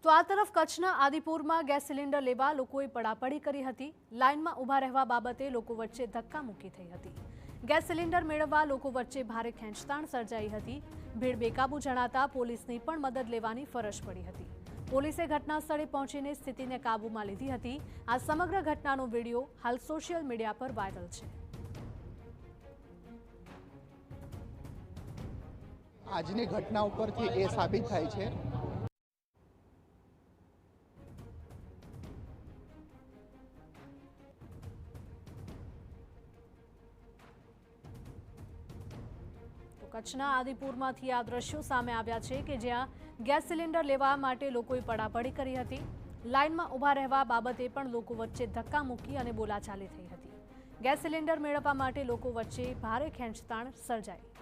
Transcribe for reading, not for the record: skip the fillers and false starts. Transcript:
તો આ તરફ કચ્છના આદિપુરમાં ગેસ સિલિન્ડર લેવા લોકોએ પડાપડી કરી હતી। લાઇનમાં ઊભા રહેવા બાબતે લોકો વચ્ચે ધક્કામુક્કી થઈ હતી। ગેસ સિલિન્ડર મેળવવા લોકો વચ્ચે ભારે ખેંચતાણ સર્જાઈ હતી। ભીડ બેકાબૂ જણાતા પોલીસની પણ મદદ લેવાની ફરજ પડી હતી। પોલીસે ઘટના સ્થળે પહોંચીને સ્થિતિને કાબૂમાં લીધી હતી। આ સમગ્ર ઘટનાનો વિડીયો હાલ સોશિયલ મીડિયા પર વાયરલ છે। આજની ઘટના ઉપરથી એ સાબિત થાય છે કચ્છના આદિપુરમાંથી આ દ્રશ્યો સામે આવ્યા છે કે જ્યાં ગેસ સિલિન્ડર લેવા માટે લોકોએ પડાપડી કરી હતી। લાઇનમાં ઊભા રહેવા બાબતે પણ લોકો વચ્ચે ધક્કામુક્કી અને બોલાચાલી થઈ હતી। ગેસ સિલિન્ડર મેળવવા માટે લોકો વચ્ચે ભારે ખેંચતાણ સર્જાઈ।